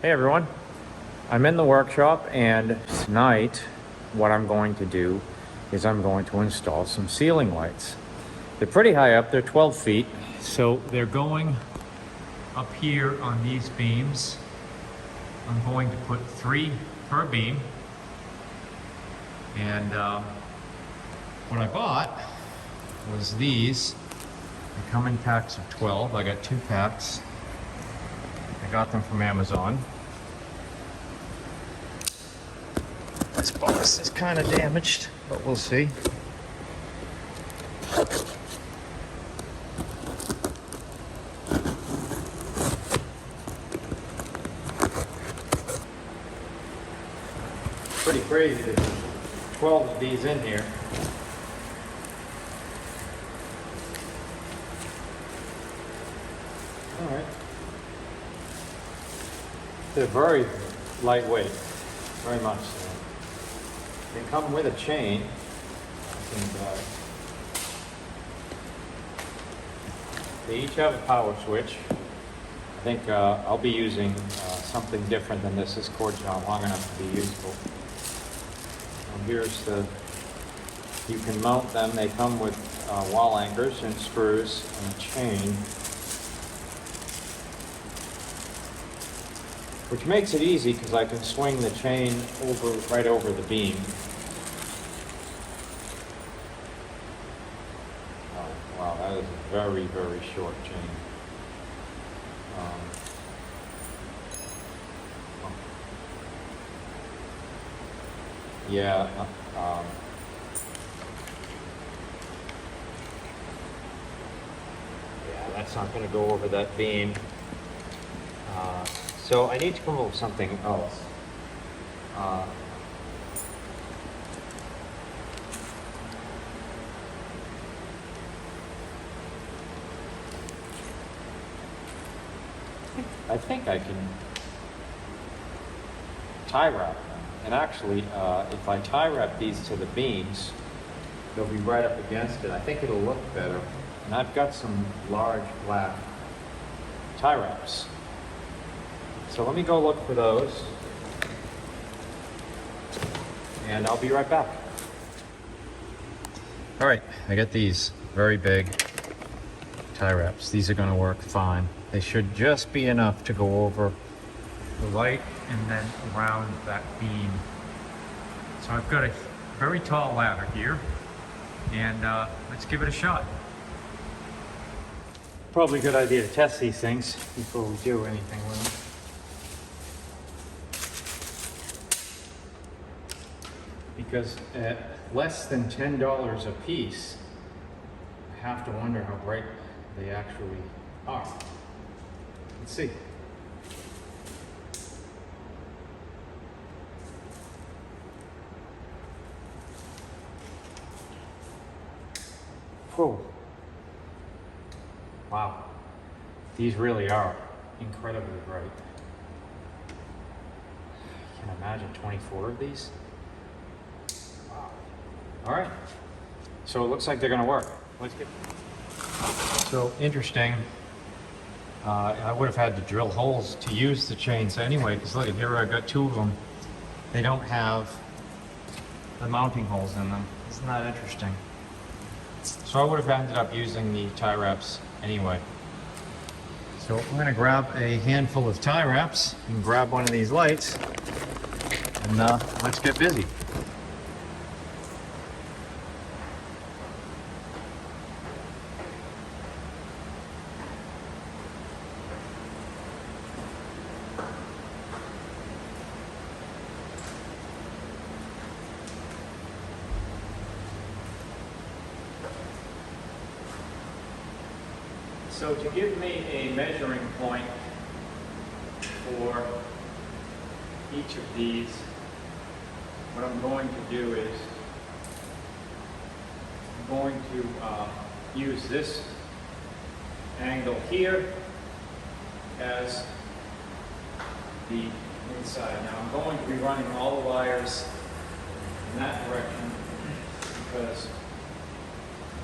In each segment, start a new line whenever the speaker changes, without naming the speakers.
Hey everyone, I'm in the workshop and tonight what I'm going to do is I'm going to install some ceiling lights. They're pretty high up, they're 12 feet, so they're going up here on these beams. I'm going to put 3 per beam, and what I bought was these. They come in packs of 12, I got 2 packs. I got them from Amazon. This box is kind of damaged, but we'll see. Pretty crazy, there's 12 of these in here. All right. They're very lightweight, very much so. They come with a chain. And, they each have a power switch. I think I'll be using something different than this. This cord's not long enough to be useful. Here's the, you can mount them. They come with wall anchors and screws and a chain, which makes it easy because I can swing the chain right over the beam. Oh, wow, that is a very, very short chain. Yeah, yeah, that's not going to go over that beam. So I need to come up with something else. I think I can tie wrap them. And actually, if I tie wrap these to the beams, they'll be right up against it. I think it'll look better. And I've got some large black tie wraps. So let me go look for those. And I'll be right back. All right, I got these very big tie wraps. These are gonna work fine. They should just be enough to go over the light and then around that beam. So I've got a very tall ladder here, and let's give it a shot. Probably a good idea to test these things before we do anything with them. Because at less than $10 a piece, I have to wonder how bright they actually are. Let's see. Oh. Wow. These really are incredibly bright. I can imagine 24 of these. Wow. All right. So it looks like they're going to work. Let's get. So interesting. I would have had to drill holes to use the chains anyway, because look at here, I've got 2 of them. They don't have the mounting holes in them. Isn't that interesting? So I would have ended up using the tie wraps anyway. So I'm going to grab a handful of tie wraps and grab one of these lights, and let's get busy. So to give me a measuring point for each of these, what I'm going to do is I'm going to use this angle here as the inside. Now I'm going to be running all the wires in that direction because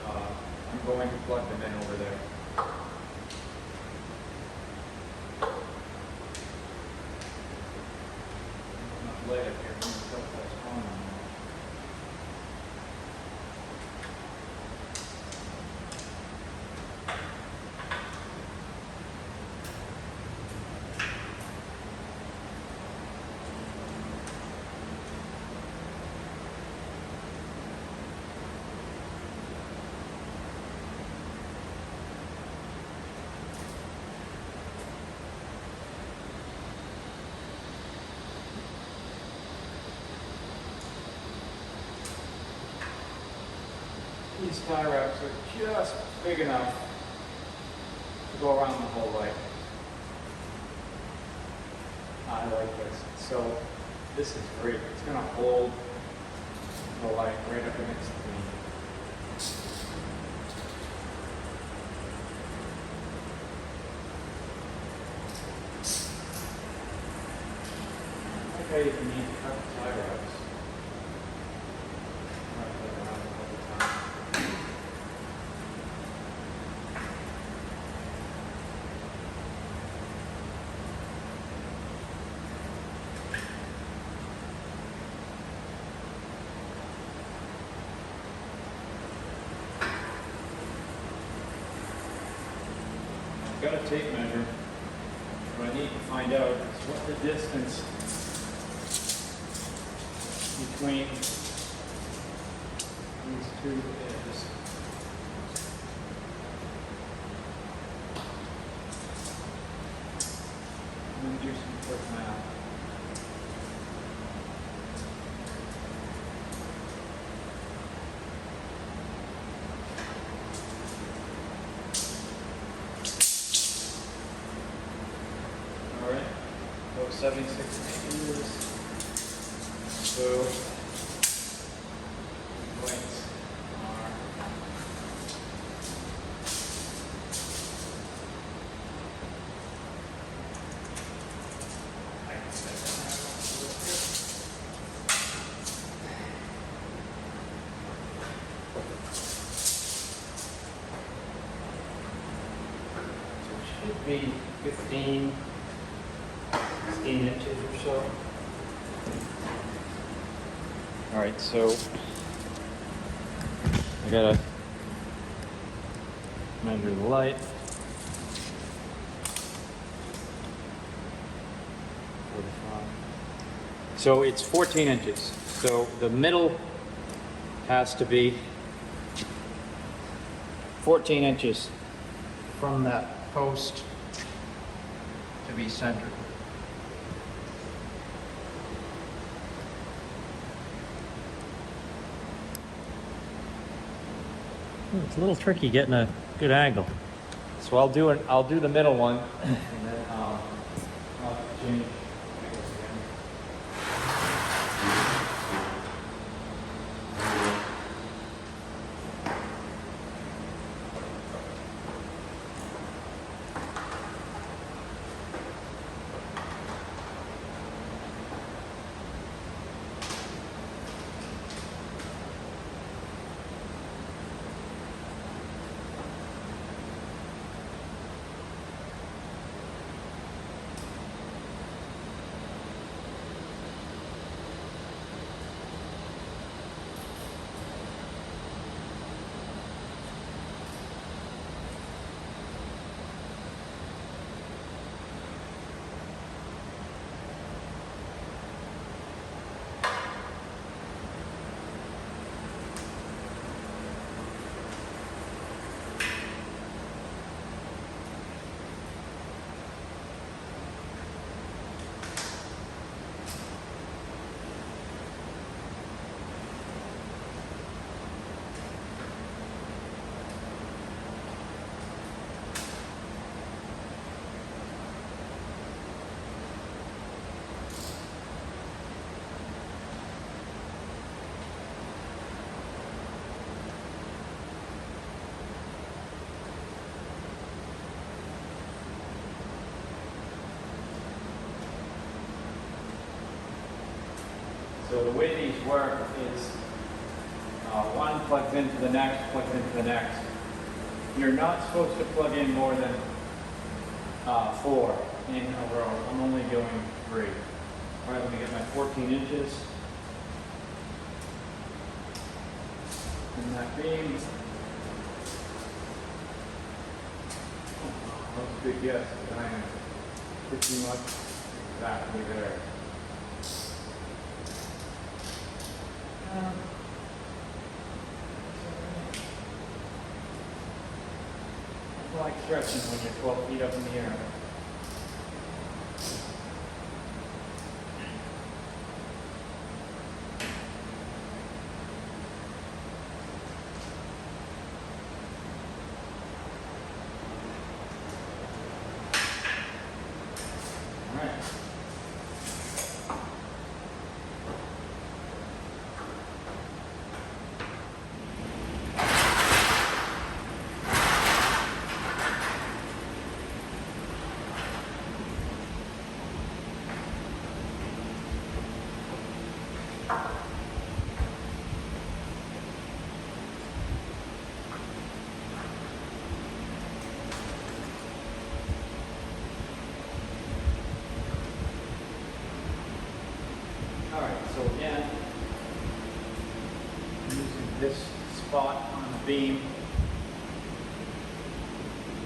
I'm going to plug them in over there. light up here. Let me put that on. These tie wraps are just big enough to go around the whole light. I like this. So this is great. It's going to hold the light right up against the beam. I like how you can need to cut the tie wraps. I've got a tape measure. What I need to find out is what the distance between these two is. I'm going to do some quick math. All right, so 76 meters. So lengths are I can set that so it should be 15. 16 inches or so. All right, so I gotta measure the light. 45. So it's 14 inches. So the middle has to be 14 inches from that post to be centered.
It's a little tricky getting a good angle.
So I'll do the middle one, and then I'll change. So the way these work is one plugs into the next, plugs into the next. You're not supposed to plug in more than 4 in a row. I'm only doing 3. All right, let me get my 14 inches. And that beam. That was a good guess. The diameter. Pretty much exactly there. I like stretching when you're 12 feet up in the air. All right. Alright, so again, I'm using this spot on the beam,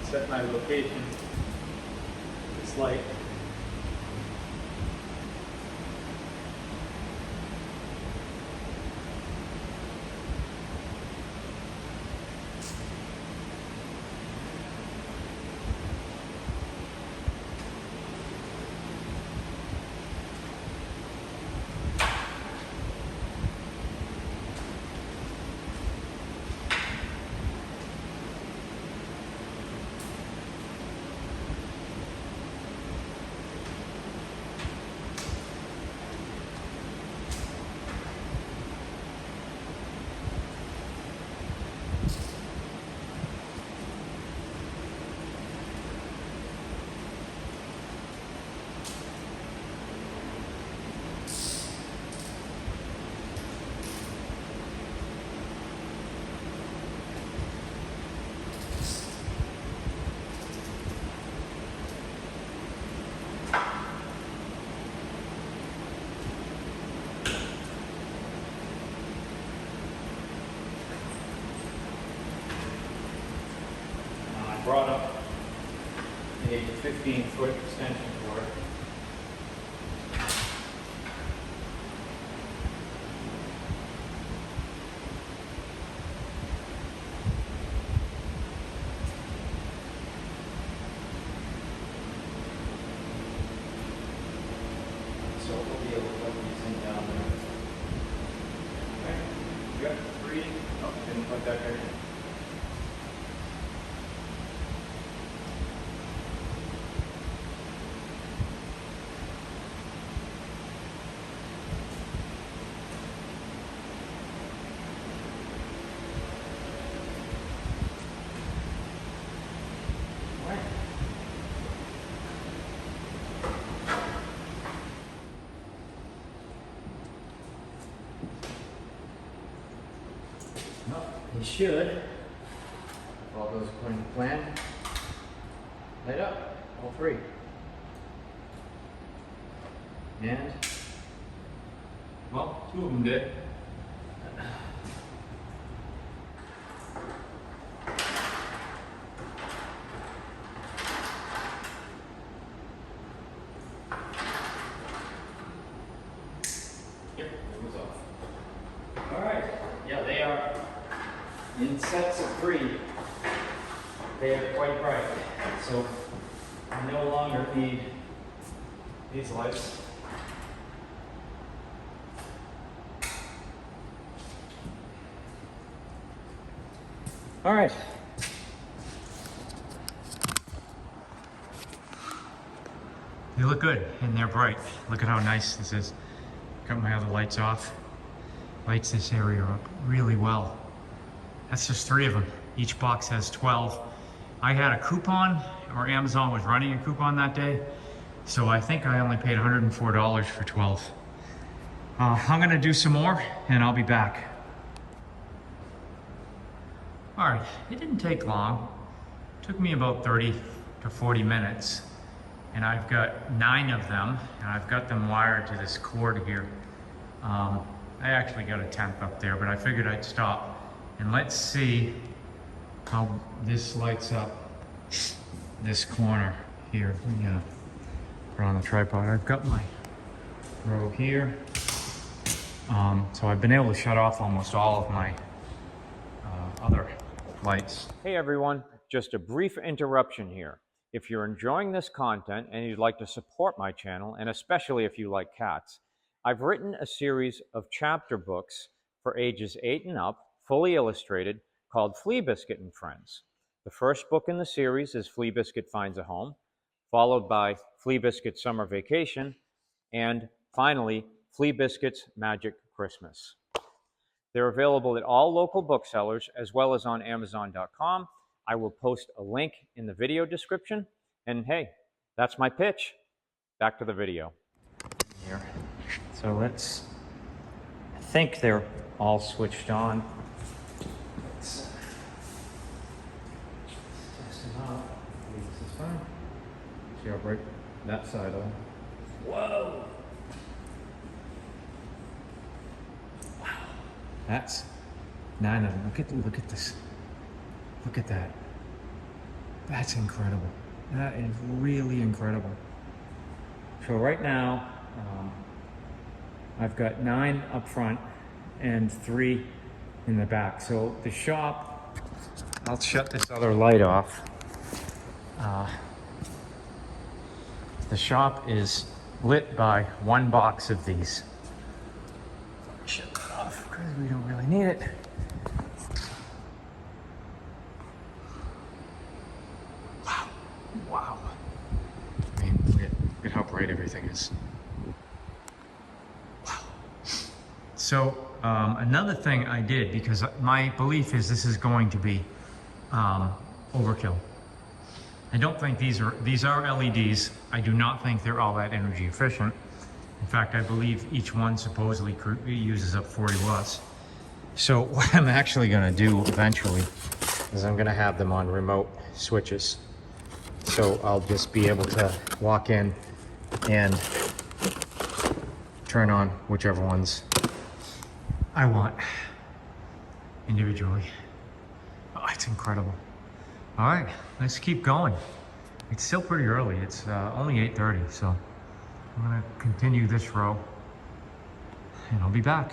set my location, this light. Brought up a 15-foot extension cord. So we'll be able to put these in down there. Okay, you got 3. Oh, didn't put that there. Well, he should, if all goes according to plan, light up, all 3. And, well, 2 of them did. Yep, it was off. All right, yeah, they are in sets of 3. They are quite bright, so I no longer need these lights. All right. They look good and they're bright. Look at how nice this is. Got my other lights off. Lights this area up really well. That's just 3 of them. Each box has 12. I had a coupon, or Amazon was running a coupon that day, so I think I only paid $104 for 12. I'm gonna do some more and I'll be back. All right, it didn't take long. It took me about 30 to 40 minutes. and I've got 9 of them, and I've got them wired to this cord here. I actually got a 10th up there, but I figured I'd stop. And let's see how this lights up this corner here. I'm gonna put it on the tripod. I've got my row here. So I've been able to shut off almost all of my other lights. Hey everyone, just a brief interruption here. If you're enjoying this content and you'd like to support my channel, and especially if you like cats, I've written a series of chapter books for ages 8 and up, fully illustrated, called Flea Biscuit and Friends. The first book in the series is Flea Biscuit Finds a Home, followed by Flea Biscuit Summer Vacation, and finally, Flea Biscuit's Magic Christmas. They're available at all local booksellers as well as on Amazon.com. I will post a link in the video description. And hey, that's my pitch. Back to the video. Here. So I think they're all switched on. Let's test them out. This is fine. See, I'll break that side off. Whoa! Wow. That's 9 of them. Look at this. Look at that. That's incredible. That is really incredible. So right now, I've got 9 up front and 3 in the back. So the shop, I'll shut this other light off. The shop is lit by 1 box of these. Shut that off because we don't really need it. Wow. I mean, look at how bright everything is. Wow. So, another thing I did, because my belief is this is going to be overkill. I don't think these are LEDs. I do not think they're all that energy efficient. In fact, I believe each one supposedly uses up 40 watts. So what I'm actually gonna do eventually is I'm gonna have them on remote switches. So I'll just be able to walk in and turn on whichever ones I want individually. Oh, it's incredible. All right, let's keep going. It's still pretty early. It's only 8:30, so I'm gonna continue this row and I'll be back.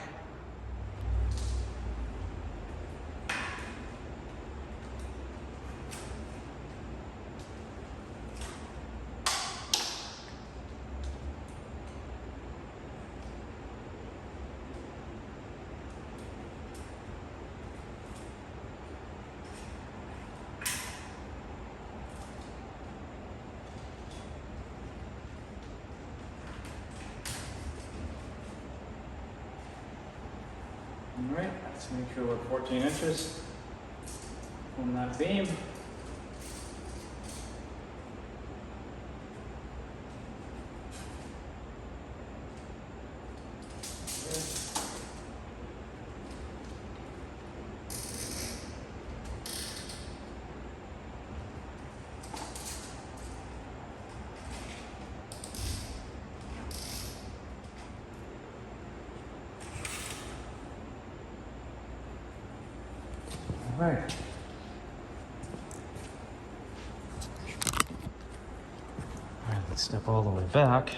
All right, let's make sure we're 14 inches from that beam. All right. All right, let's step all the way back.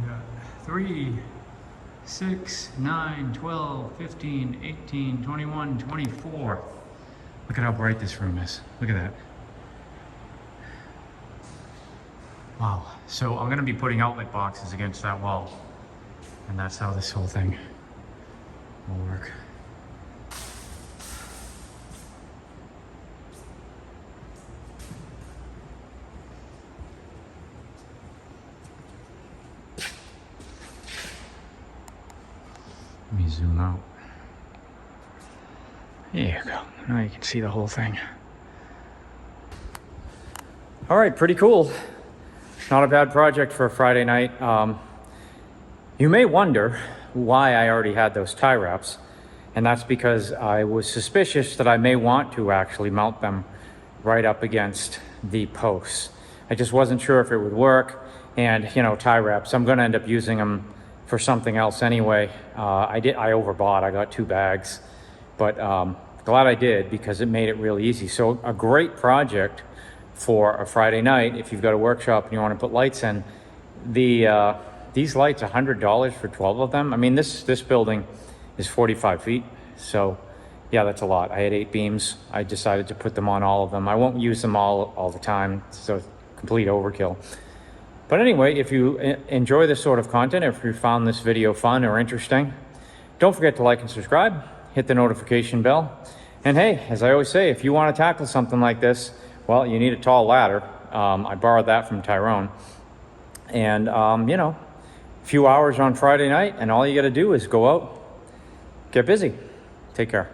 We got 3, 6, 9, 12, 15, 18, 21, 24. Look at how bright this room is. Look at that. Wow. So I'm gonna be putting outlet boxes against that wall. And that's how this whole thing will work. Let me zoom out. There you go. Now you can see the whole thing. All right, pretty cool. Not a bad project for a Friday night. You may wonder why I already had those tie wraps, and that's because I was suspicious that I may want to actually mount them right up against the posts. I just wasn't sure if it would work. And, you know, tie wraps, I'm gonna end up using them for something else anyway. I overbought, I got 2 bags, but glad I did because it made it really easy. So a great project for a Friday night if you've got a workshop and you want to put lights in. These lights, $100 for 12 of them. I mean, this building is 45 feet, so yeah, that's a lot. I had 8 beams. I decided to put them on all of them. I won't use them all the time, so it's complete overkill. But anyway, if you enjoy this sort of content, if you found this video fun or interesting, don't forget to like and subscribe, hit the notification bell. And hey, as I always say, if you want to tackle something like this, well, you need a tall ladder. I borrowed that from Tyrone. And, you know, a few hours on Friday night, and all you got to do is go out, get busy. Take care.